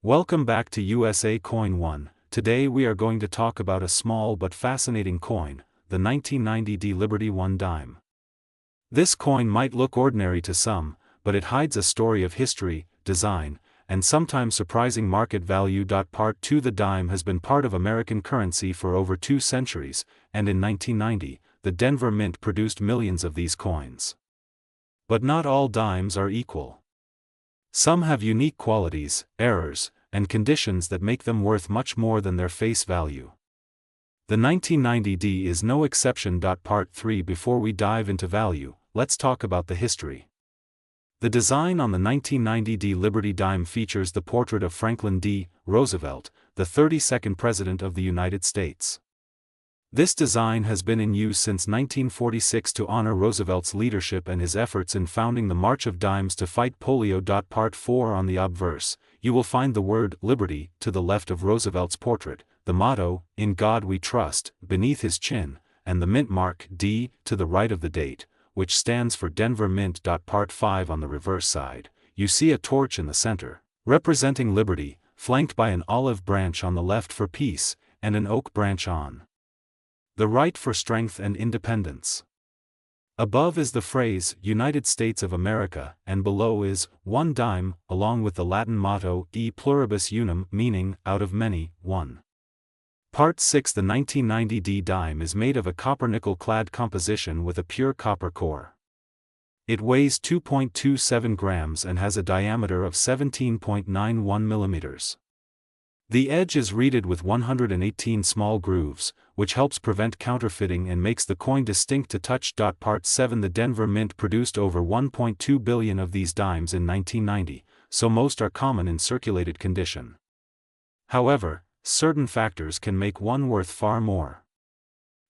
Welcome back to USA Coin 1. Today we are going to talk about a small but fascinating coin, the 1990 Liberty 1 dime. This coin might look ordinary to some, but it hides a story of history, design, and sometimes surprising market value. Part 2. The dime has been part of American currency for over 2 centuries, and in 1990, the Denver Mint produced millions of these coins. But not all dimes are equal. Some have unique qualities, errors, and conditions that make them worth much more than their face value. The 1990D is no exception. Part 3. Before we dive into value, let's talk about the history. The design on the 1990D Liberty dime features the portrait of Franklin D. Roosevelt, the 32nd President of the United States. This design has been in use since 1946 to honor Roosevelt's leadership and his efforts in founding the March of Dimes to fight polio. Part 4. On the obverse, you will find the word Liberty to the left of Roosevelt's portrait, the motto, In God We Trust, beneath his chin, and the mint mark D to the right of the date, which stands for Denver Mint. Part 5. On the reverse side, you see a torch in the center, representing liberty, flanked by an olive branch on the left for peace, and an oak branch on the right for strength and independence. Above is the phrase, United States of America, and below is, 1 dime, along with the Latin motto, E pluribus unum, meaning, out of many, one. Part 6. The 1990D dime is made of a copper-nickel-clad composition with a pure copper core. It weighs 2.27 grams and has a diameter of 17.91 millimeters. The edge is reeded with 118 small grooves, which helps prevent counterfeiting and makes the coin distinct to touch. Part 7. The Denver Mint produced over 1.2 billion of these dimes in 1990, so most are common in circulated condition. However, certain factors can make one worth far more.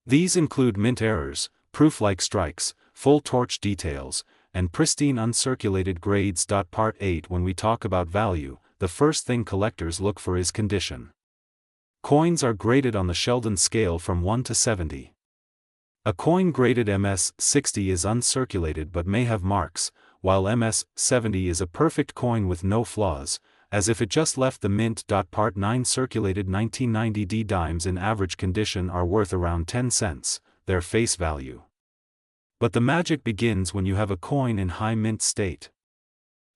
These include mint errors, proof-like strikes, full torch details, and pristine uncirculated grades. Part 8. When we talk about value, the first thing collectors look for is condition. Coins are graded on the Sheldon scale from 1 to 70. A coin graded MS 60 is uncirculated but may have marks, while MS 70 is a perfect coin with no flaws, as if it just left the mint. Part 9. Circulated 1990D dimes in average condition are worth around 10 cents, their face value. But the magic begins when you have a coin in high mint state.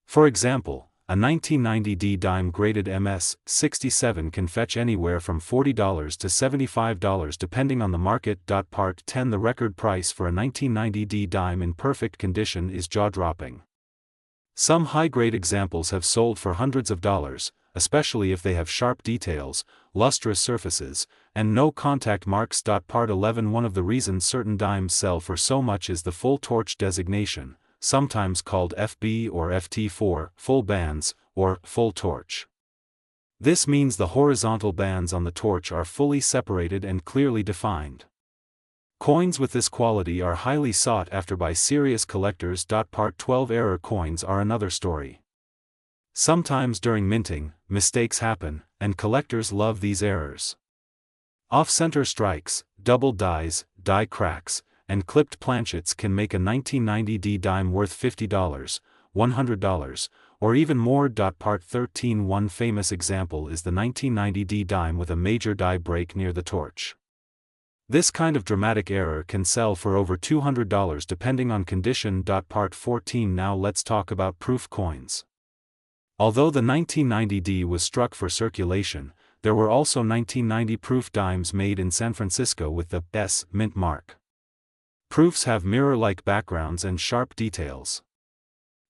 For example, a 1990D dime graded MS 67 can fetch anywhere from $40 to $75 depending on the market. Part 10. The record price for a 1990D dime in perfect condition is jaw-dropping. Some high-grade examples have sold for hundreds of dollars, especially if they have sharp details, lustrous surfaces, and no contact marks. Part 11. One of the reasons certain dimes sell for so much is the full torch designation, sometimes called FB or FT4, full bands, or full torch. This means the horizontal bands on the torch are fully separated and clearly defined. Coins with this quality are highly sought after by serious collectors. Part 12. Error coins are another story. Sometimes during minting, mistakes happen, and collectors love these errors. Off-center strikes, double dies, die cracks, and clipped planchets can make a 1990D dime worth $50, $100, or even more. Part 13. One famous example is the 1990D dime with a major die break near the torch. This kind of dramatic error can sell for over $200 depending on condition. Part 14. Now let's talk about proof coins. Although the 1990D was struck for circulation, there were also 1990 proof dimes made in San Francisco with the S mint mark. Proofs have mirror-like backgrounds and sharp details.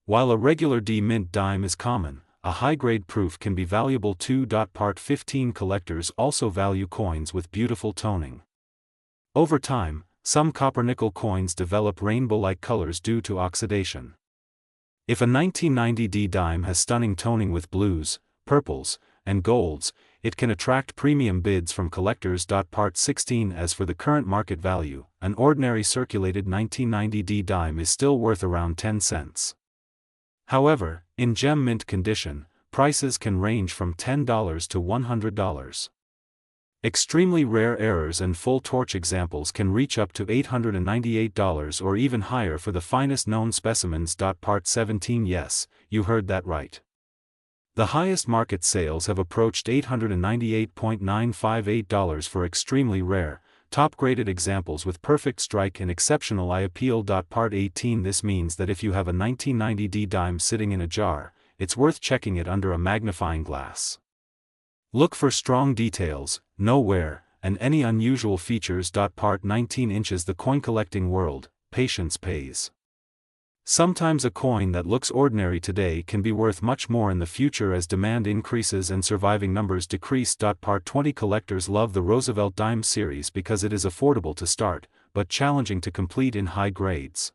While a regular D mint dime is common, a high-grade proof can be valuable too. Part 15. Collectors also value coins with beautiful toning. Over time, some copper-nickel coins develop rainbow-like colors due to oxidation. If a 1990D dime has stunning toning with blues, purples, and golds, it can attract premium bids from collectors. Part 16. As for the current market value, an ordinary circulated 1990D dime is still worth around 10 cents. However, in gem mint condition, prices can range from $10 to $100. Extremely rare errors and full torch examples can reach up to $898 or even higher for the finest known specimens. Part 17. Yes, you heard that right. The highest market sales have approached $898.958 for extremely rare, top-graded examples with perfect strike and exceptional eye appeal. Part 18. This means that if you have a 1990D dime sitting in a jar, it's worth checking it under a magnifying glass. Look for strong details, no wear, and any unusual features. Part 19 inches. The coin collecting world, patience pays. Sometimes a coin that looks ordinary today can be worth much more in the future as demand increases and surviving numbers decrease. Part 20. Collectors love the Roosevelt dime series because it is affordable to start, but challenging to complete in high grades.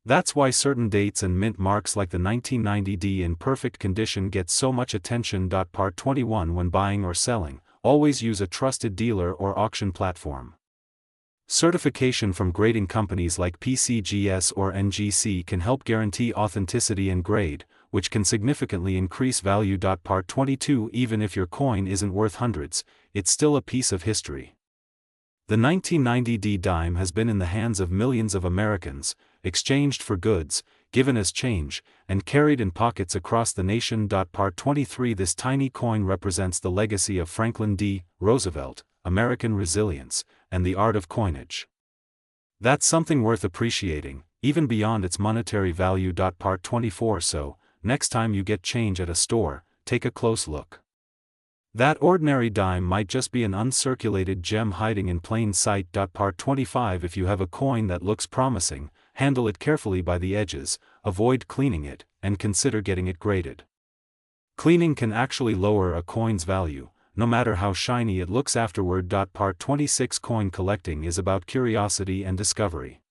That's why certain dates and mint marks like the 1990D in perfect condition get so much attention. Part 21. When buying or selling, always use a trusted dealer or auction platform. Certification from grading companies like PCGS or NGC can help guarantee authenticity and grade, which can significantly increase value. Part 22. Even if your coin isn't worth hundreds, it's still a piece of history. The 1990D dime has been in the hands of millions of Americans, exchanged for goods, given as change, and carried in pockets across the nation. Part 23. This tiny coin represents the legacy of Franklin D. Roosevelt, American resilience, and the art of coinage. That's something worth appreciating, even beyond its monetary value. Part 24. So, next time you get change at a store, take a close look. That ordinary dime might just be an uncirculated gem hiding in plain sight. Part 25. If you have a coin that looks promising, handle it carefully by the edges, avoid cleaning it, and consider getting it graded. Cleaning can actually lower a coin's value, no matter how shiny it looks afterward. Part 26. Coin collecting is about curiosity and discovery.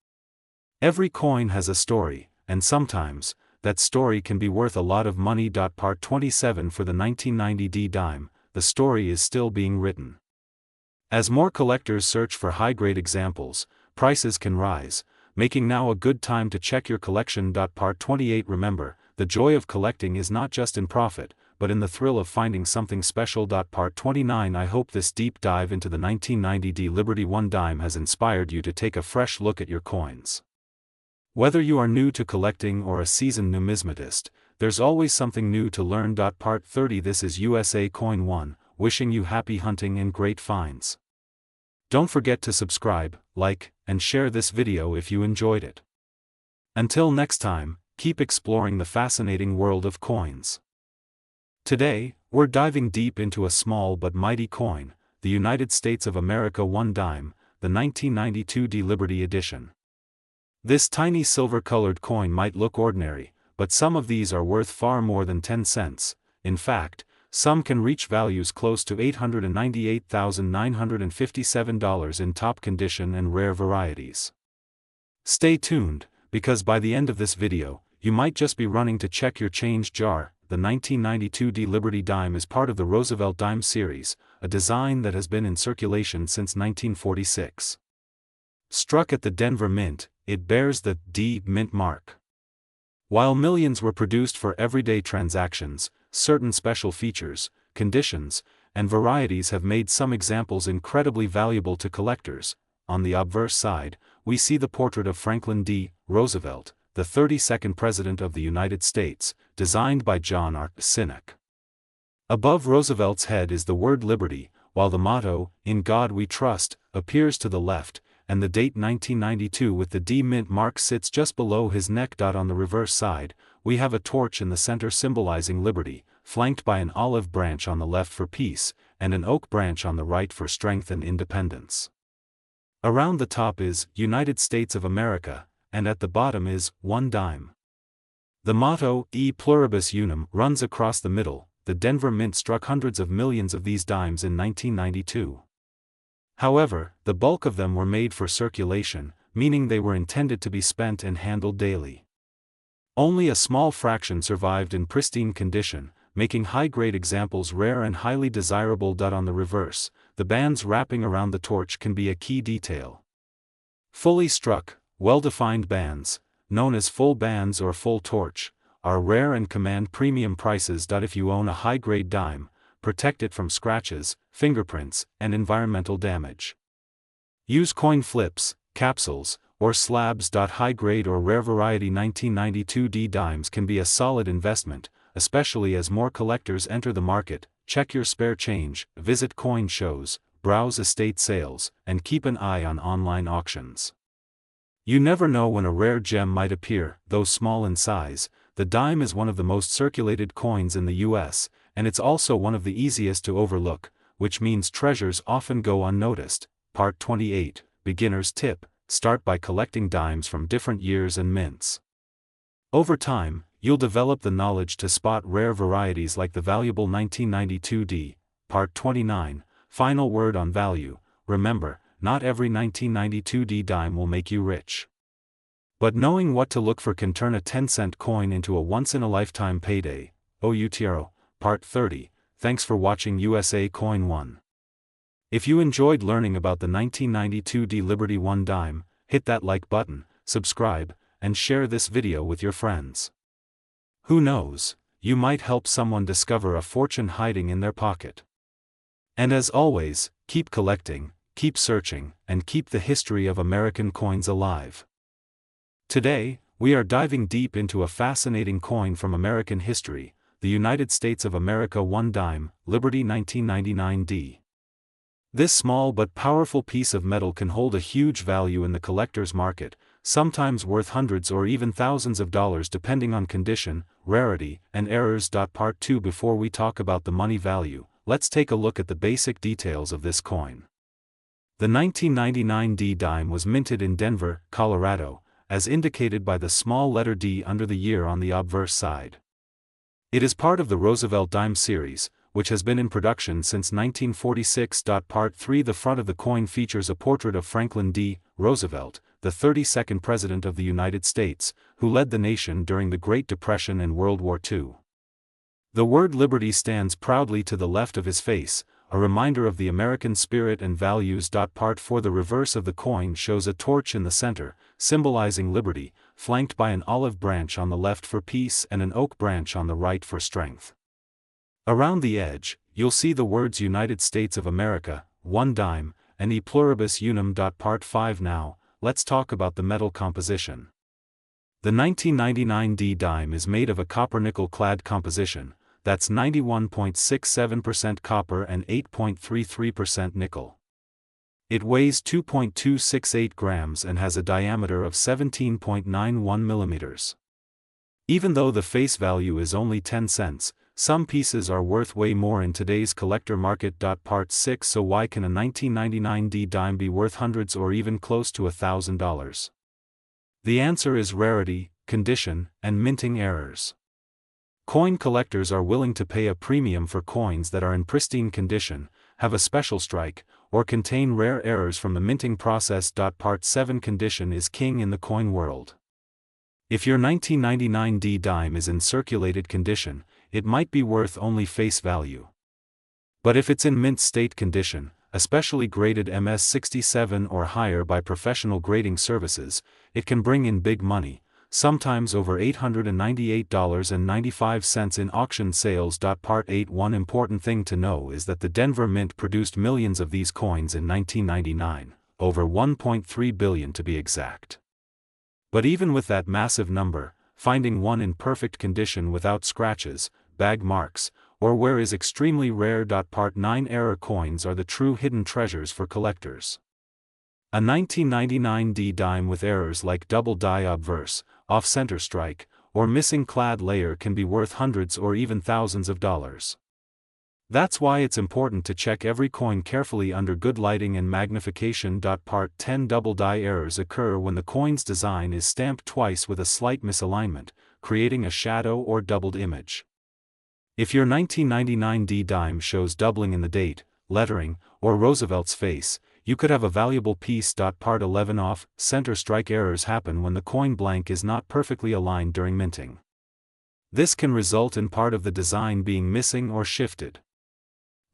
Every coin has a story, and sometimes, that story can be worth a lot of money. Part 27. For the 1990D dime, the story is still being written. As more collectors search for high-grade examples, prices can rise, making now a good time to check your collection. Part 28. Remember, the joy of collecting is not just in profit, but in the thrill of finding something special. Part 29. I hope this deep dive into the 1990D Liberty One dime has inspired you to take a fresh look at your coins. Whether you are new to collecting or a seasoned numismatist, there's always something new to learn. Part 30. This is USA Coin 1, wishing you happy hunting and great finds. Don't forget to subscribe, like, and share this video if you enjoyed it. Until next time, keep exploring the fascinating world of coins. Today, we're diving deep into a small but mighty coin, the United States of America One dime, the 1992D Liberty Edition. This tiny silver-colored coin might look ordinary, but some of these are worth far more than 10 cents. In fact, some can reach values close to $898,957 in top condition and rare varieties. Stay tuned, because by the end of this video, you might just be running to check your change jar. The 1992D Liberty dime is part of the Roosevelt dime series, a design that has been in circulation since 1946. Struck at the Denver Mint, it bears the D Mint mark. While millions were produced for everyday transactions, certain special features, conditions, and varieties have made some examples incredibly valuable to collectors. On the obverse side, we see the portrait of Franklin D. Roosevelt, the 32nd President of the United States, designed by John R. Sinek. Above Roosevelt's head is the word Liberty, while the motto, "In God We Trust," appears to the left, and the date 1992 with the D Mint mark sits just below his neck. On the reverse side, we have a torch in the center symbolizing liberty, flanked by an olive branch on the left for peace, and an oak branch on the right for strength and independence. Around the top is United States of America, and at the bottom is one dime. The motto, E Pluribus Unum, runs across the middle. The Denver Mint struck hundreds of millions of these dimes in 1992. However, the bulk of them were made for circulation, meaning they were intended to be spent and handled daily. Only a small fraction survived in pristine condition, making high-grade examples rare and highly desirable. On the reverse, the bands wrapping around the torch can be a key detail. Fully struck, well-defined bands, known as full bands or full torch, are rare and command premium prices. If you own a high-grade dime, protect it from scratches, fingerprints, and environmental damage. Use coin flips, capsules, or slabs. High-grade or rare variety 1992D dimes can be a solid investment, especially as more collectors enter the market. Check your spare change, visit coin shows, browse estate sales, and keep an eye on online auctions. You never know when a rare gem might appear. Though small in size, the dime is one of the most circulated coins in the US, and it's also one of the easiest to overlook, which means treasures often go unnoticed. Part 28, Beginner's Tip: Start by collecting dimes from different years and mints. Over time, you'll develop the knowledge to spot rare varieties like the valuable 1992 D. Part 29, Final word on value: remember, not every 1992 D dime will make you rich. But knowing what to look for can turn a 10-cent coin into a once-in-a-lifetime payday. OUTRO, Part 30. Thanks for watching USA Coin 1. If you enjoyed learning about the 1992 D Liberty 1 dime, hit that like button, subscribe, and share this video with your friends. Who knows, you might help someone discover a fortune hiding in their pocket. And as always, keep collecting, keep searching, and keep the history of American coins alive. Today, we are diving deep into a fascinating coin from American history, the United States of America 1 dime, Liberty 1999 D. This small but powerful piece of metal can hold a huge value in the collector's market, sometimes worth hundreds or even thousands of dollars depending on condition, rarity, and errors. Part 2. Before we talk about the money value, let's take a look at the basic details of this coin. The 1999 D dime was minted in Denver, Colorado, as indicated by the small letter D under the year on the obverse side. It is part of the Roosevelt dime series, which has been in production since 1946. Part 3. The front of the coin features a portrait of Franklin D. Roosevelt, the 32nd President of the United States, who led the nation during the Great Depression and World War II. The word Liberty stands proudly to the left of his face, a reminder of the American spirit and values. Part 4. The reverse of the coin shows a torch in the center, symbolizing liberty, flanked by an olive branch on the left for peace and an oak branch on the right for strength. Around the edge, you'll see the words United States of America, 1 dime, and E pluribus unum. Part 5. Now, let's talk about the metal composition. The 1999 D dime is made of a copper-nickel clad composition, that's 91.67% copper and 8.33% nickel. It weighs 2.268 grams and has a diameter of 17.91 millimeters. Even though the face value is only 10 cents, some pieces are worth way more in today's collector market. Part 6. So why can a 1999 D dime be worth hundreds or even close to $1,000? The answer is rarity, condition, and minting errors. Coin collectors are willing to pay a premium for coins that are in pristine condition, have a special strike, or contain rare errors from the minting process. Part 7. Condition is king in the coin world. If your 1999 D dime is in circulated condition, it might be worth only face value. But if it's in mint state condition, especially graded MS67 or higher by professional grading services, it can bring in big money, sometimes over $898.95 in auction sales. Part 8. One important thing to know is that the Denver Mint produced millions of these coins in 1999, over 1.3 billion to be exact. But even with that massive number, finding one in perfect condition without scratches, bag marks, or wear is extremely rare. Part 9. Error coins are the true hidden treasures for collectors. A 1999 D dime with errors like double die obverse, off-center strike, or missing clad layer can be worth hundreds or even thousands of dollars. That's why it's important to check every coin carefully under good lighting and magnification. Part 10. Double die errors occur when the coin's design is stamped twice with a slight misalignment, creating a shadow or doubled image. If your 1999 D dime shows doubling in the date, lettering, or Roosevelt's face, you could have a valuable piece. Part 11. Off-center strike errors happen when the coin blank is not perfectly aligned during minting. This can result in part of the design being missing or shifted.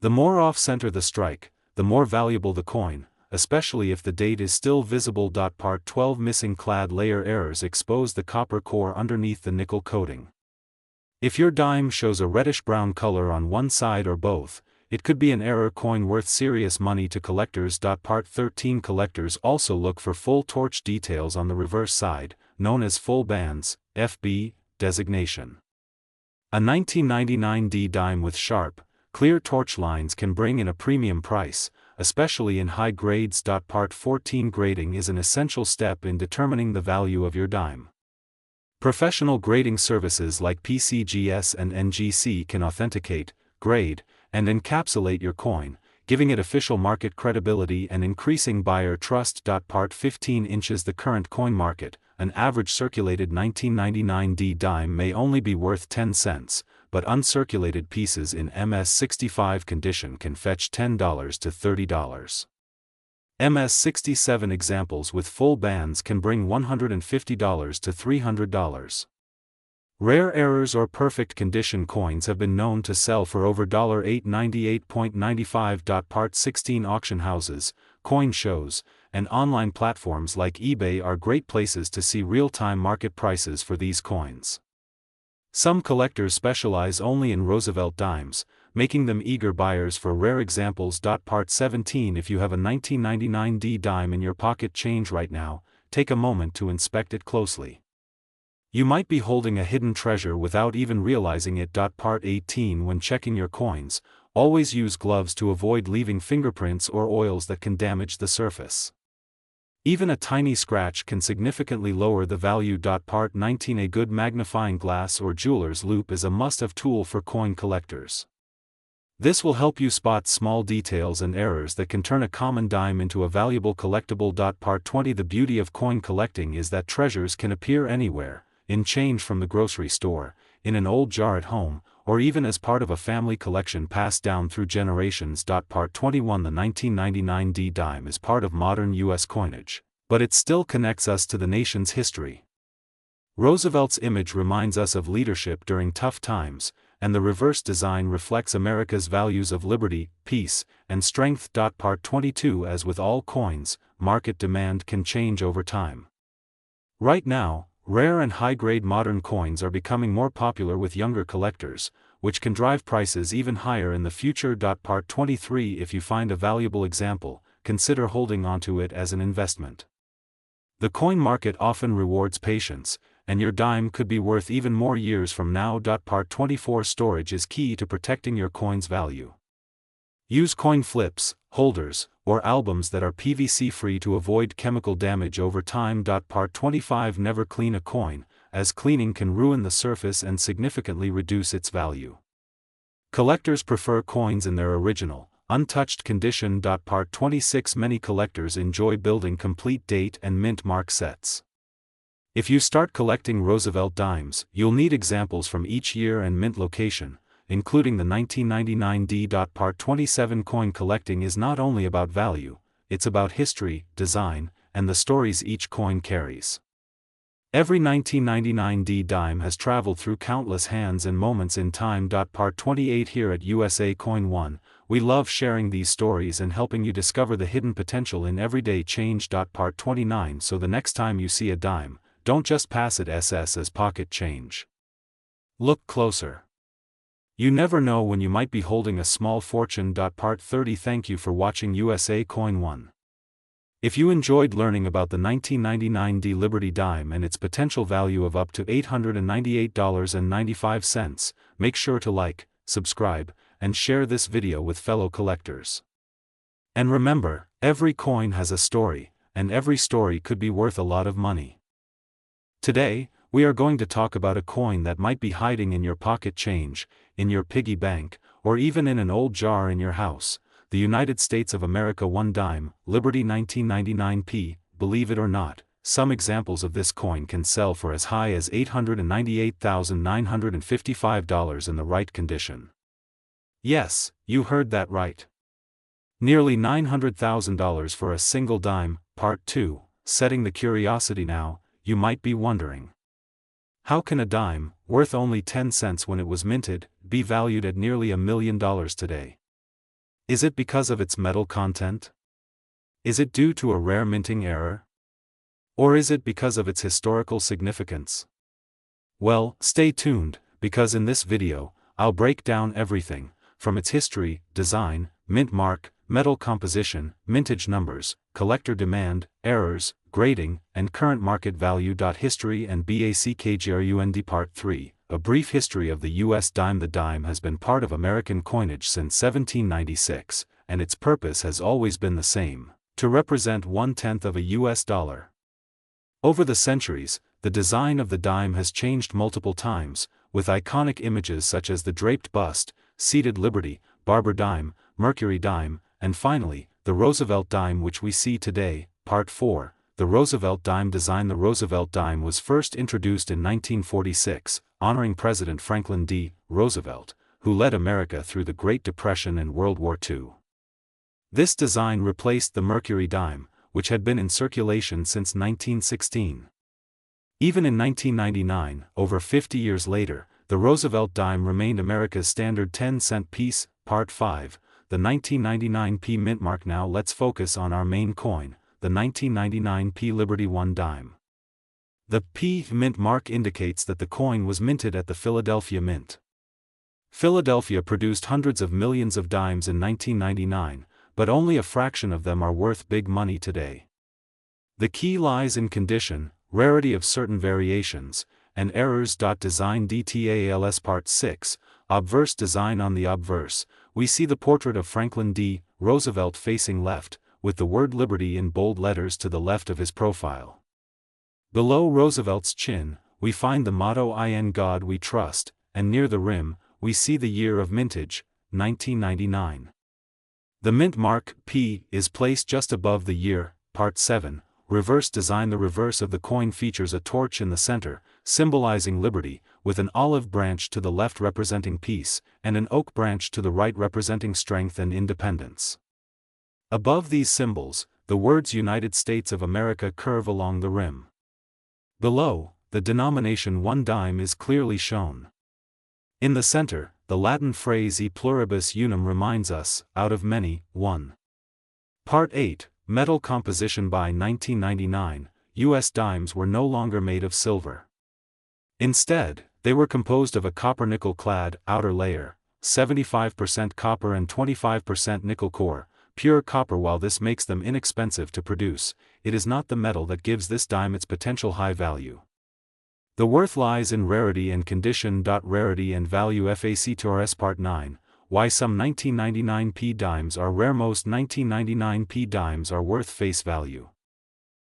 The more off-center the strike, the more valuable the coin, especially if the date is still visible. Part 12. Missing clad layer errors expose the copper core underneath the nickel coating. If your dime shows a reddish-brown color on one side or both, it could be an error coin worth serious money to collectors. Part 13. Collectors also look for full torch details on the reverse side, known as full bands, FB, designation. A 1999 D dime with sharp, clear torch lines can bring in a premium price, especially in high grades. Part 14 Grading is an essential step in determining the value of your dime. Professional grading services like PCGS and NGC can authenticate, grade, and encapsulate your coin, giving it official market credibility and increasing buyer trust. Part 15 Inches The current coin market, an average circulated 1999 D dime may only be worth 10 cents, but uncirculated pieces in MS65 condition can fetch $10 to $30. MS67 examples with full bands can bring $150 to $300. Rare errors or perfect condition coins have been known to sell for over $898.95. Part 16 Auction houses, coin shows, and online platforms like eBay are great places to see real-time market prices for these coins. Some collectors specialize only in Roosevelt dimes, making them eager buyers for rare examples. Part 17 If you have a 1999 D dime in your pocket change right now, take a moment to inspect it closely. You might be holding a hidden treasure without even realizing it. Part 18 When checking your coins, always use gloves to avoid leaving fingerprints or oils that can damage the surface. Even a tiny scratch can significantly lower the value. Part 19 A good magnifying glass or jeweler's loupe is a must-have tool for coin collectors. This will help you spot small details and errors that can turn a common dime into a valuable collectible. Part 20 The beauty of coin collecting is that treasures can appear anywhere, in change from the grocery store, in an old jar at home, or even as part of a family collection passed down through generations. Part 21 The 1999 D dime is part of modern U.S. coinage, but it still connects us to the nation's history. Roosevelt's image reminds us of leadership during tough times, and the reverse design reflects America's values of liberty, peace, and strength. Part 22 As with all coins, market demand can change over time. Right now, rare and high-grade modern coins are becoming more popular with younger collectors, which can drive prices even higher in the future. Part 23 If you find a valuable example, consider holding onto it as an investment. The coin market often rewards patience, and your dime could be worth even more years from now. Part 24 Storage is key to protecting your coin's value. Use coin flips, holders, or albums that are PVC-free to avoid chemical damage over time. Part 25 Never clean a coin, as cleaning can ruin the surface and significantly reduce its value. Collectors prefer coins in their original, untouched condition. Part 26 Many collectors enjoy building complete date and mint mark sets. If you start collecting Roosevelt dimes, you'll need examples from each year and mint location, including the 1999 D. Part 27 Coin collecting is not only about value, it's about history, design, and the stories each coin carries. Every 1999 D dime has traveled through countless hands and moments in time. Part 28 Here at USA Coin One, we love sharing these stories and helping you discover the hidden potential in everyday change. Part 29 So the next time you see a dime, don't just pass it as pocket change. Look closer. You never know when you might be holding a small fortune. Part 30 Thank you for watching USA Coin One. If you enjoyed learning about the 1999 D Liberty dime and its potential value of up to $898.95, make sure to like, subscribe, and share this video with fellow collectors. And remember, every coin has a story, and every story could be worth a lot of money. Today, we are going to talk about a coin that might be hiding in your pocket change, in your piggy bank, or even in an old jar in your house, the United States of America 1 dime, Liberty 1999p. Believe it or not, some examples of this coin can sell for as high as $898,955 in the right condition. Yes, you heard that right. Nearly $900,000 for a single dime. Part 2, Setting the curiosity. Now, you might be wondering, how can a dime, worth only 10 cents when it was minted, be valued at nearly $1 million today? Is it because of its metal content? Is it due to a rare minting error? Or is it because of its historical significance? Well, stay tuned, because in this video, I'll break down everything, from its history, design, mint mark, metal composition, mintage numbers, collector demand, errors, grading, and current market value. History and BACKGRUND. Part 3, A brief history of the U.S. dime. The dime has been part of American coinage since 1796, and its purpose has always been the same: to represent 1/10 of a U.S. dollar. Over the centuries, the design of the dime has changed multiple times, with iconic images such as the draped bust, seated Liberty, Barber dime, Mercury dime, and finally, the Roosevelt dime, which we see today. Part 4, the Roosevelt dime design. The Roosevelt dime was first introduced in 1946, honoring President Franklin D. Roosevelt, who led America through the Great Depression and World War II. This design replaced the Mercury dime, which had been in circulation since 1916. Even in 1999, over 50 years later, the Roosevelt dime remained America's standard 10-cent piece. Part 5, the 1999p mint mark. Now let's focus on our main coin, the 1999p Liberty 1 dime. The P mint mark indicates that the coin was minted at the Philadelphia Mint. Philadelphia produced hundreds of millions of dimes in 1999, but only a fraction of them are worth big money today. The key lies in condition, rarity of certain variations, and errors. Design details. Part 6, obverse design. On the obverse, we see the portrait of Franklin D. Roosevelt facing left, with the word Liberty in bold letters to the left of his profile. Below Roosevelt's chin, we find the motto "In God We Trust," and near the rim, we see the year of mintage, 1999. The mint mark, P, is placed just above the year. Part 7, reverse design. The reverse of the coin features a torch in the center, symbolizing liberty, with an olive branch to the left representing peace, and an oak branch to the right representing strength and independence. Above these symbols, the words United States of America curve along the rim. Below, the denomination 1 dime is clearly shown. In the center, the Latin phrase e pluribus unum reminds us, out of many, one. Part 8, metal composition. By 1999, U.S. dimes were no longer made of silver. Instead, they were composed of a copper-nickel clad outer layer, 75% copper and 25% nickel core, pure copper. While this makes them inexpensive to produce, it is not the metal that gives this dime its potential high value. The worth lies in rarity and condition. Rarity and value. Factors. Part 9, why some 1999p dimes are rare. Most 1999p dimes are worth face value.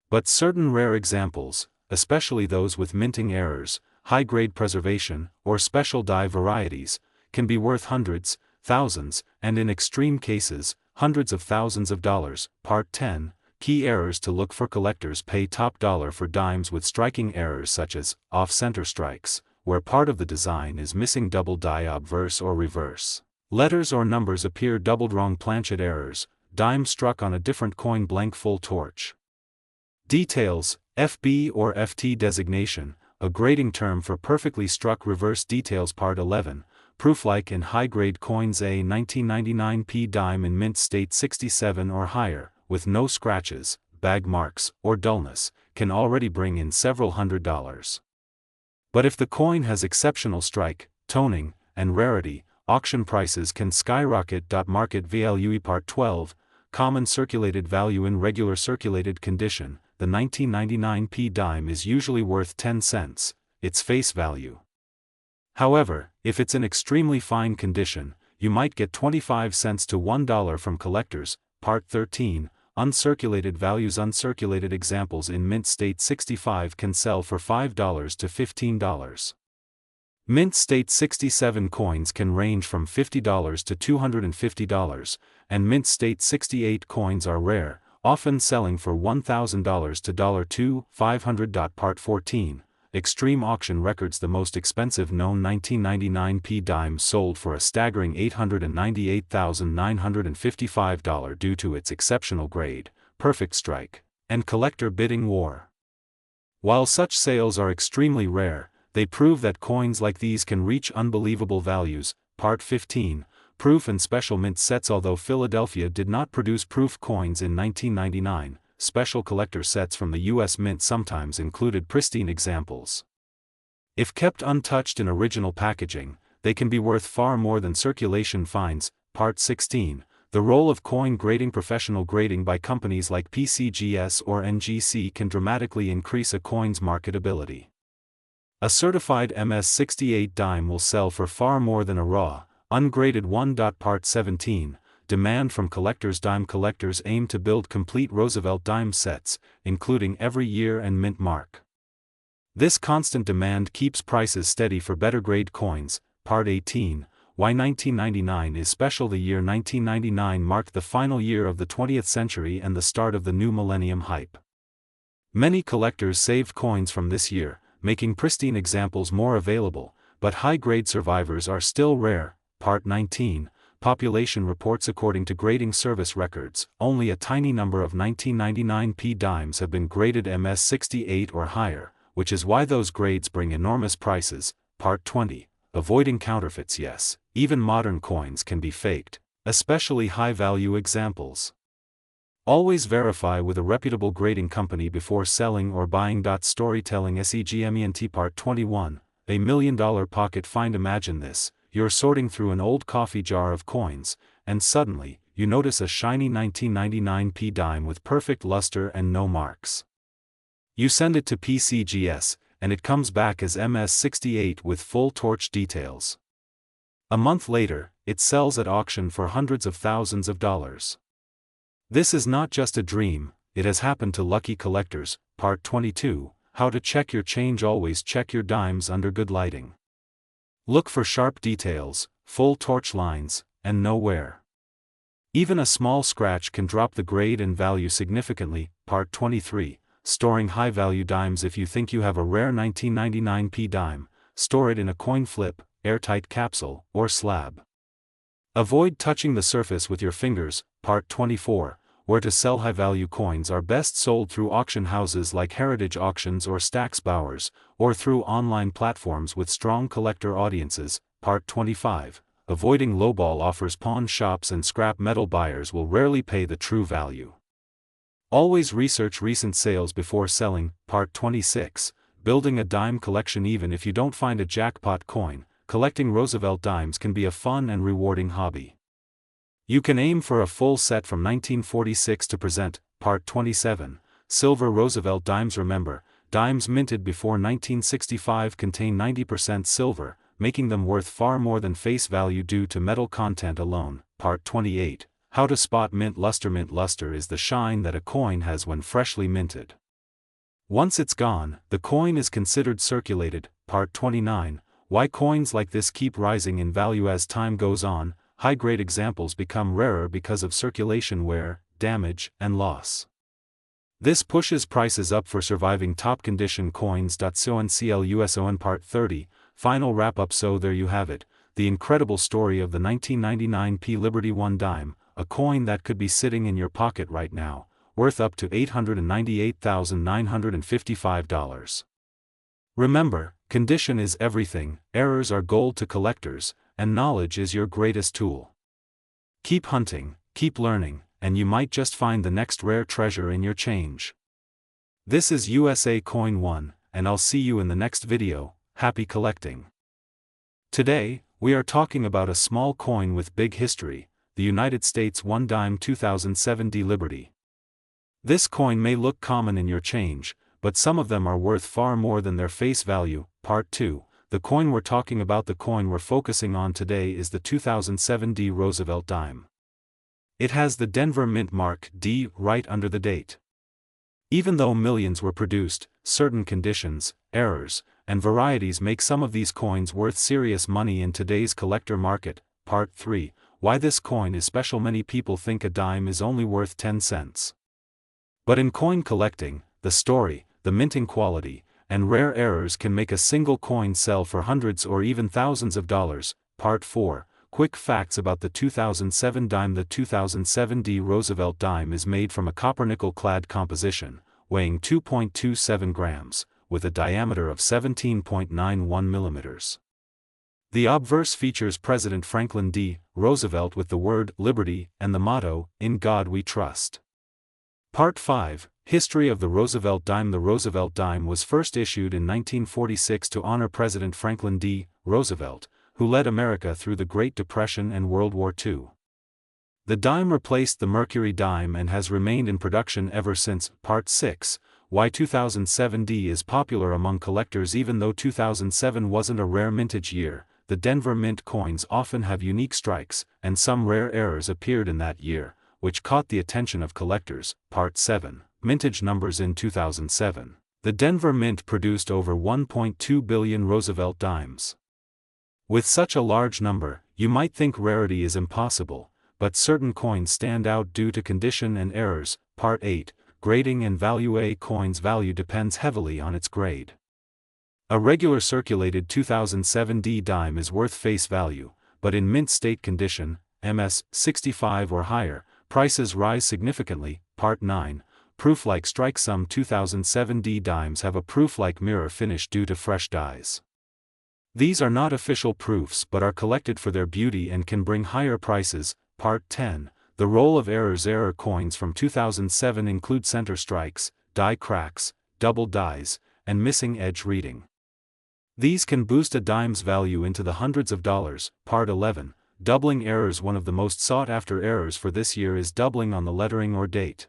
But certain rare examples, especially those with minting errors, high-grade preservation, or special die varieties, can be worth hundreds, thousands, and in extreme cases, hundreds of thousands of dollars. Part 10, key errors to look for. Collectors pay top dollar for dimes with striking errors such as off-center strikes, where part of the design is missing. Double die obverse or reverse. Letters or numbers appear doubled. Wrong planchet errors, dime struck on a different coin. Blank full torch. Details, FB or FT designation, a grading term for perfectly struck reverse details. Part 11, proof. Like in high-grade coins, a 1999p dime in mint state 67 or higher, with no scratches, bag marks, or dullness, can already bring in several $100s. But if the coin has exceptional strike, toning, and rarity, auction prices can skyrocket. Market value. Part 12, common circulated value. In regular circulated condition, the 1999p dime is usually worth 10 cents, its face value. However, if it's in extremely fine condition, you might get 25 cents to $1 from collectors. Part 13, uncirculated values. Uncirculated examples in mint state 65 can sell for $5 to $15. Mint state 67 coins can range from $50 to $250, and mint state 68 coins are rare, often selling for $1,000 to $2,500. Part 14, extreme auction records. The most expensive known 1999p dime sold for a staggering $898,955 due to its exceptional grade, perfect strike, and collector bidding war. While such sales are extremely rare, they prove that coins like these can reach unbelievable values. Part 15, proof and special mint sets. Although Philadelphia did not produce proof coins in 1999, special collector sets from the U.S. Mint sometimes included pristine examples. If kept untouched in original packaging, they can be worth far more than circulation fines. Part 16, the role of coin grading. Professional grading by companies like PCGS or NGC can dramatically increase a coin's marketability. A certified MS-68 dime will sell for far more than a raw, ungraded one. Part 17. Demand from collectors. Dime collectors aim to build complete Roosevelt dime sets, including every year and mint mark. This constant demand keeps prices steady for better grade coins. Part 18. Why 1999 is special. The year 1999 marked the final year of the 20th century and the start of the new millennium hype. Many collectors saved coins from this year, making pristine examples more available, but high-grade survivors are still rare. Part 19. Population reports. According to grading service records, only a tiny number of 1999 P dimes have been graded MS-68 or higher, which is why those grades bring enormous prices. Part 20. Avoiding counterfeits. Yes, even modern coins can be faked, especially high-value examples. Always verify with a reputable grading company before selling or buying. Storytelling segment. Part 21. A $1 million pocket find. Imagine this: you're sorting through an old coffee jar of coins, and suddenly, you notice a shiny 1999 P dime with perfect luster and no marks. You send it to PCGS, and it comes back as MS-68 with full torch details. A month later, it sells at auction for hundreds of thousands of dollars. This is not just a dream, it has happened to lucky collectors. Part 22. How to check your change. Always check your dimes under good lighting. Look for sharp details, full torch lines, and no wear. Even a small scratch can drop the grade and value significantly. Part 23. Storing high-value dimes. If you think you have a rare 1999 P dime, store it in a coin flip, airtight capsule, or slab. Avoid touching the surface with your fingers. Part 24. Where to sell high-value coins are best sold through auction houses like Heritage Auctions or Stack's Bowers, or through online platforms with strong collector audiences. Part 25. Avoiding lowball offers. Pawn shops and scrap metal buyers will rarely pay the true value. Always research recent sales before selling. Part 26. Building a dime collection. Even if you don't find a jackpot coin, collecting Roosevelt dimes can be a fun and rewarding hobby. You can aim for a full set from 1946 to present. Part 27. Silver Roosevelt dimes. Remember, dimes minted before 1965 contain 90% silver, making them worth far more than face value due to metal content alone. Part 28. How to spot mint luster. Mint luster is the shine that a coin has when freshly minted. Once it's gone, the coin is considered circulated. Part 29. Why coins like this keep rising in value as time goes on. High-grade examples become rarer because of circulation wear, damage, and loss. This pushes prices up for surviving top-condition coins. CONCLUSON. Part 30. Final wrap-up. So there you have it, the incredible story of the 1999 P Liberty 1 dime, a coin that could be sitting in your pocket right now, worth up to $898,955. Remember, condition is everything, errors are gold to collectors, and knowledge is your greatest tool. Keep hunting, keep learning, and you might just find the next rare treasure in your change. This is USA Coin 1, and I'll see you in the next video. Happy collecting! Today, we are talking about a small coin with big history, the United States 1 dime 2007 D Liberty. This coin may look common in your change, but some of them are worth far more than their face value. Part 2. The coin we're talking about. The coin we're focusing on today is the 2007 D Roosevelt dime. It has the Denver Mint mark D right under the date. Even though millions were produced, certain conditions, errors, and varieties make some of these coins worth serious money in today's collector market. Part 3. Why this coin is special. Many people think a dime is only worth 10 cents. But in coin collecting, the story, the minting quality, and rare errors can make a single coin sell for hundreds or even thousands of dollars. Part 4. Quick facts about the 2007 dime. The 2007 D Roosevelt dime is made from a copper-nickel clad composition, weighing 2.27 grams, with a diameter of 17.91 millimeters. The obverse features President Franklin D. Roosevelt with the word Liberty and the motto, "In God We Trust." Part 5. History of the Roosevelt dime. The Roosevelt dime was first issued in 1946 to honor President Franklin D. Roosevelt, who led America through the Great Depression and World War II. The dime replaced the Mercury dime and has remained in production ever since. Part 6. why 2007D is popular among collectors. Even though 2007 wasn't a rare mintage year, the Denver Mint coins often have unique strikes, and some rare errors appeared in that year, which caught the attention of collectors. Part 7. Mintage numbers. In 2007, the Denver Mint produced over 1.2 billion Roosevelt dimes. With such a large number, you might think rarity is impossible, but certain coins stand out due to condition and errors. Part 8. Grading and value. A coin's value depends heavily on its grade. A regular circulated 2007D dime is worth face value, but in mint state condition, MS 65 or higher, prices rise significantly. Part 9. Proof-like strike. Some 2007D dimes have a proof-like mirror finish due to fresh dyes. These are not official proofs but are collected for their beauty and can bring higher prices. Part 10. The role of errors. Error coins from 2007 include center strikes, die cracks, double dies, and missing edge reading. These can boost a dime's value into the hundreds of dollars. Part 11. Doubling errors. One of the most sought-after errors for this year is doubling on the lettering or date.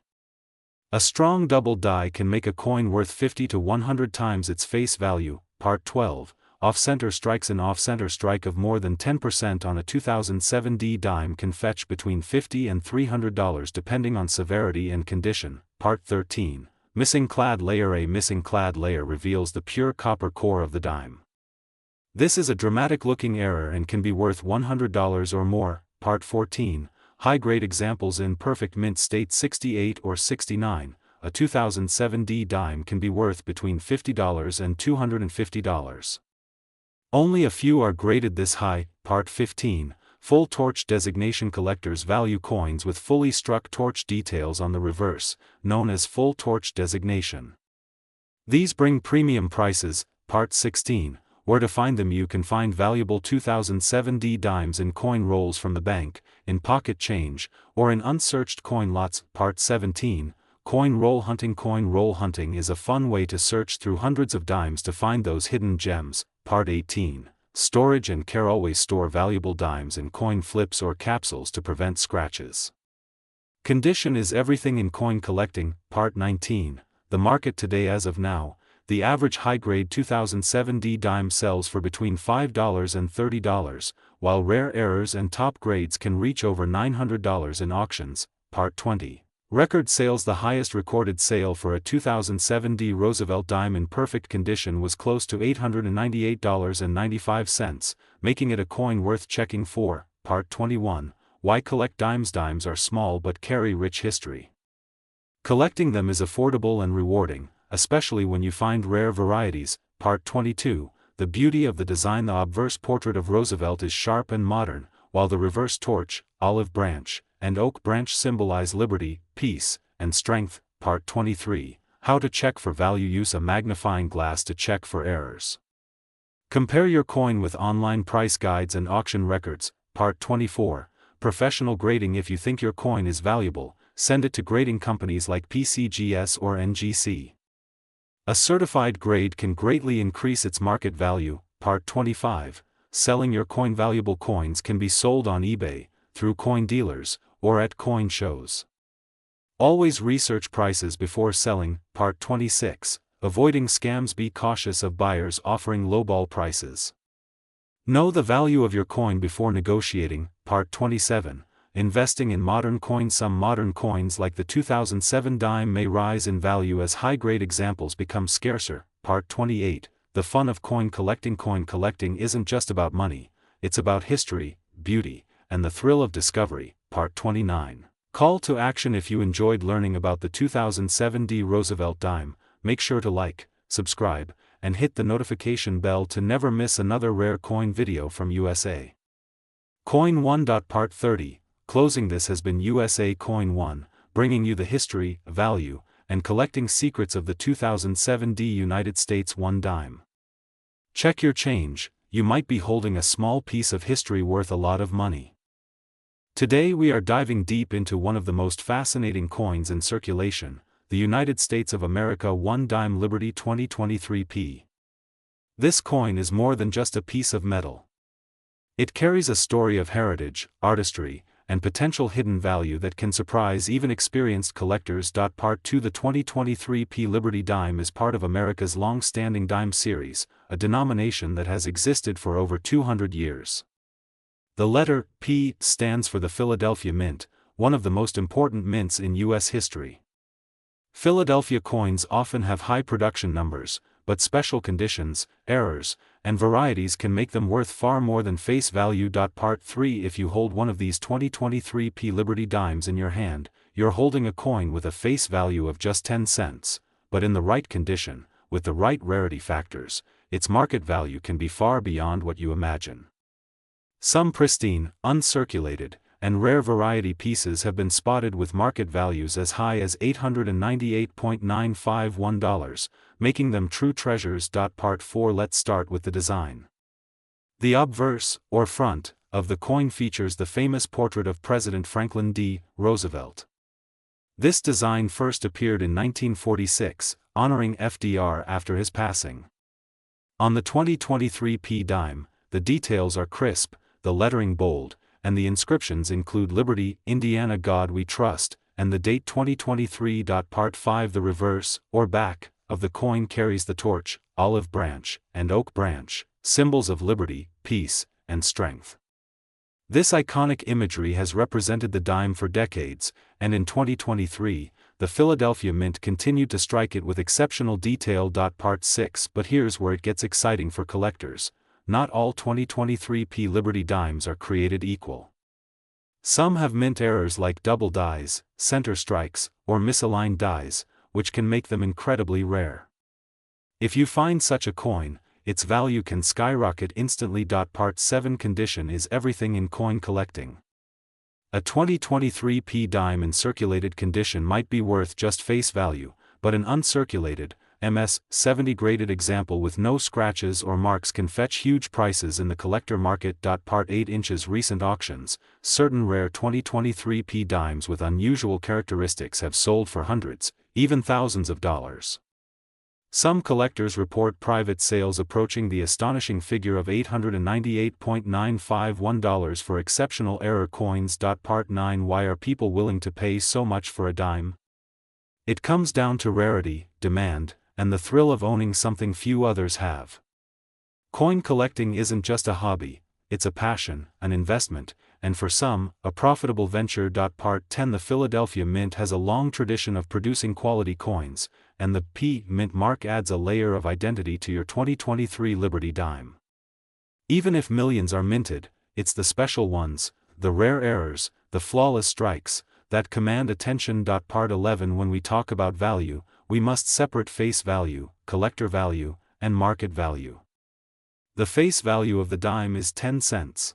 A strong double die can make a coin worth 50 to 100 times its face value. Part 12. Off-center strikes. An off-center strike of more than 10% on a 2007D dime can fetch between $50 and $300 depending on severity and condition. Part 13. Missing clad layer. A missing clad layer reveals the pure copper core of the dime. This is a dramatic-looking error and can be worth $100 or more. Part 14. High-grade examples. In perfect mint state 68 or 69, a 2007D dime can be worth between $50 and $250. Only a few are graded this high. Part 15. Full torch designation. Collectors value coins with fully struck torch details on the reverse, known as full torch designation. These bring premium prices. Part 16. Where to find them. You can find valuable 2007D dimes in coin rolls from the bank, in pocket change, or in unsearched coin lots. Part 17. Coin roll hunting. Coin roll hunting is a fun way to search through hundreds of dimes to find those hidden gems. Part 18. Storage and care. Always store valuable dimes in coin flips or capsules to prevent scratches. Condition is everything in coin collecting. Part 19. The market today. As of now, the average high-grade 2007D dime sells for between $5 and $30, while rare errors and top grades can reach over $900 in auctions. Part 20. Record sales. The highest recorded sale for a 2007D Roosevelt dime in perfect condition was close to $898.95, making it a coin worth checking for. Part 21. Why collect dimes. Dimes are small but carry rich history. Collecting them is affordable and rewarding, especially when you find rare varieties. Part 22. The beauty of the design. The obverse portrait of Roosevelt is sharp and modern, while the reverse torch, olive branch, and oak branch symbolize liberty, peace, and strength. Part 23. How to check for value. Use a magnifying glass to check for errors. Compare your coin with online price guides and auction records. Part 24. Professional grading. If you think your coin is valuable, send it to grading companies like PCGS or NGC. A certified grade can greatly increase its market value. Part 25. Selling your coin. Valuable coins can be sold on eBay, through coin dealers, or at coin shows. Always research prices before selling. Part 26. Avoiding scams. Be cautious of buyers offering lowball prices. Know the value of your coin before negotiating. Part 27. Investing in modern coins. Some modern coins like the 2007 dime may rise in value as high-grade examples become scarcer. Part 28. The fun of coin collecting. Coin collecting isn't just about money, it's about history, beauty, and the thrill of discovery. Part 29. Call to action. If you enjoyed learning about the 2007D Roosevelt dime, make sure to like, subscribe, and hit the notification bell to never miss another rare coin video from USA. Coin 1. Part 30. Closing. This has been USA Coin 1, bringing you the history, value, and collecting secrets of the 2007D United States 1 dime. Check your change. You might be holding a small piece of history worth a lot of money. Today we are diving deep into one of the most fascinating coins in circulation, the United States of America 1 dime Liberty 2023 P. This coin is more than just a piece of metal. It carries a story of heritage, artistry, and potential hidden value that can surprise even experienced collectors. Part 2. The 2023 P Liberty dime is part of America's long-standing dime series, a denomination that has existed for over 200 years. The letter P stands for the Philadelphia Mint, one of the most important mints in U.S. history. Philadelphia coins often have high production numbers, but special conditions, errors, and varieties can make them worth far more than face value. Part 3. If you hold one of these 2023 P Liberty dimes in your hand, you're holding a coin with a face value of just 10 cents, but in the right condition, with the right rarity factors, its market value can be far beyond what you imagine. Some pristine, uncirculated, and rare variety pieces have been spotted with market values as high as $898.951, making them true treasures. Part 4. Let's start with the design. The obverse, or front, of the coin features the famous portrait of President Franklin D. Roosevelt. This design first appeared in 1946, honoring FDR after his passing. On the 2023 P dime, the details are crisp, the lettering bold, and the inscriptions include Liberty, Indiana, God We Trust, and the date 2023. Part 5. The reverse, or back, of the coin carries the torch, olive branch, and oak branch, symbols of liberty, peace, and strength. This iconic imagery has represented the dime for decades, and in 2023, the Philadelphia Mint continued to strike it with exceptional detail. Part 6. But here's where it gets exciting for collectors. Not all 2023 P Liberty dimes are created equal. Some have mint errors like double dies, center strikes, or misaligned dies, which can make them incredibly rare. If you find such a coin, its value can skyrocket instantly. Part 7. Condition is everything in coin collecting. A 2023 P dime in circulated condition might be worth just face value, but an uncirculated, MS-70 graded example with no scratches or marks can fetch huge prices in the collector market. Part 8. Inches. Recent auctions, certain rare 2023 P dimes with unusual characteristics have sold for hundreds, even thousands of dollars. Some collectors report private sales approaching the astonishing figure of $898.951 for exceptional error coins. Part 9. Why are people willing to pay so much for a dime? It comes down to rarity, demand, and the thrill of owning something few others have. Coin collecting isn't just a hobby, it's a passion, an investment, and for some, a profitable venture. Part 10. The Philadelphia Mint has a long tradition of producing quality coins, and the P Mint mark adds a layer of identity to your 2023 Liberty dime. Even if millions are minted, it's the special ones, the rare errors, the flawless strikes, that command attention. Part 11. When we talk about value, we must separate face value, collector value, and market value. The face value of the dime is 10 cents.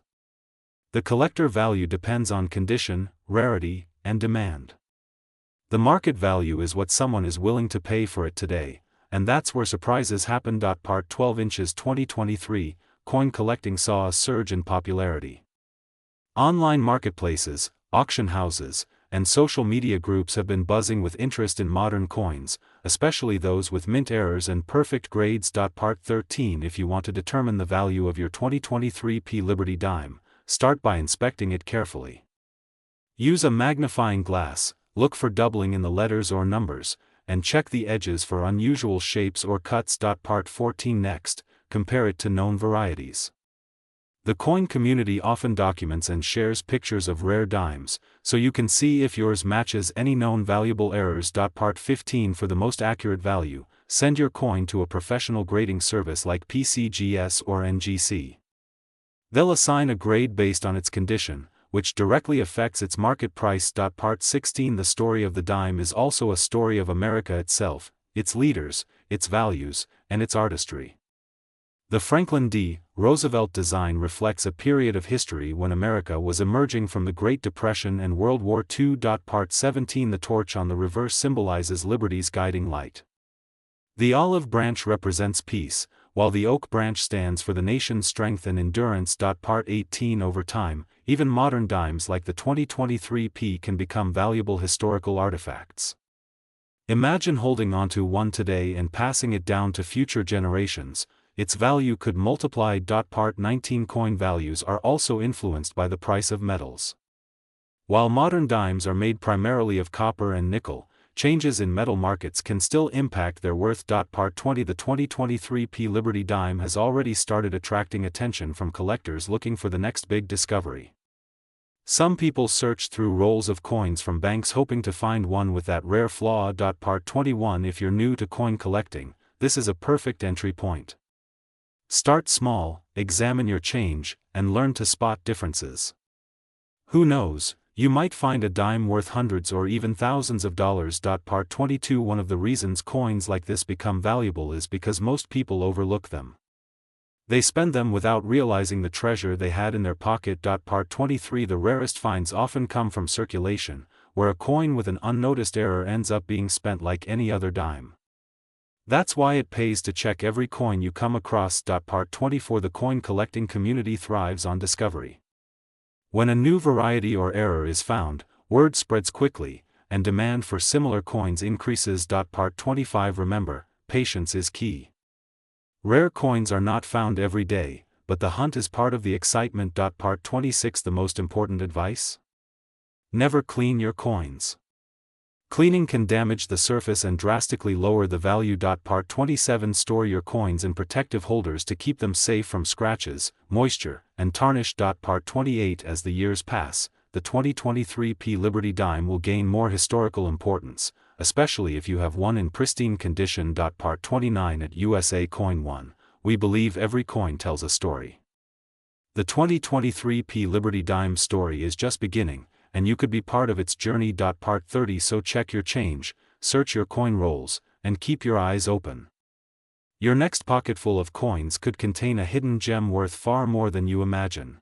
The collector value depends on condition, rarity, and demand. The market value is what someone is willing to pay for it today, and that's where surprises happen. Part 12. Inches. 2023, coin collecting saw a surge in popularity. Online marketplaces, auction houses, and social media groups have been buzzing with interest in modern coins, especially those with mint errors and perfect grades. Part 13. If you want to determine the value of your 2023 P Liberty dime, start by inspecting it carefully. Use a magnifying glass, look for doubling in the letters or numbers, and check the edges for unusual shapes or cuts. Part 14. Next, compare it to known varieties. The coin community often documents and shares pictures of rare dimes, so you can see if yours matches any known valuable errors. Part 15. For the most accurate value, send your coin to a professional grading service like PCGS or NGC. They'll assign a grade based on its condition, which directly affects its market price. Part 16. The story of the dime is also a story of America itself, its leaders, its values, and its artistry. The Franklin D. Roosevelt design reflects a period of history when America was emerging from the Great Depression and World War II. Part 17. The torch on the reverse symbolizes liberty's guiding light. The olive branch represents peace, while the oak branch stands for the nation's strength and endurance. Part 18. Over time, even modern dimes like the 2023 P can become valuable historical artifacts. Imagine holding onto one today and passing it down to future generations. Its value could multiply. Part 19. Coin values are also influenced by the price of metals. While modern dimes are made primarily of copper and nickel, changes in metal markets can still impact their worth. Part 20 The 2023 P Liberty dime has already started attracting attention from collectors looking for the next big discovery. Some people search through rolls of coins from banks hoping to find one with that rare flaw. Part 21 If you're new to coin collecting, this is a perfect entry point. Start small, examine your change, and learn to spot differences. Who knows, you might find a dime worth hundreds or even thousands of dollars. Part 22 One of the reasons coins like this become valuable is because most people overlook them. They spend them without realizing the treasure they had in their pocket. Part 23 The rarest finds often come from circulation, where a coin with an unnoticed error ends up being spent like any other dime. That's why it pays to check every coin you come across. Part 24 The coin collecting community thrives on discovery. When a new variety or error is found, word spreads quickly, and demand for similar coins increases. Part 25 Remember, patience is key. Rare coins are not found every day, but the hunt is part of the excitement. Part 26 The most important advice? Never clean your coins. Cleaning can damage the surface and drastically lower the value. Part 27 Store your coins in protective holders to keep them safe from scratches, moisture, and tarnish. Part 28 As the years pass, the 2023 P Liberty dime will gain more historical importance, especially if you have one in pristine condition. Part 29 At USA Coin 1, we believe every coin tells a story. The 2023 P Liberty dime story is just beginning, and you could be part of its journey. Part 30 So check your change, search your coin rolls, and keep your eyes open. Your next pocketful of coins could contain a hidden gem worth far more than you imagine.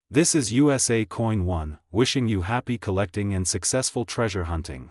This is USA Coin 1, wishing you happy collecting and successful treasure hunting.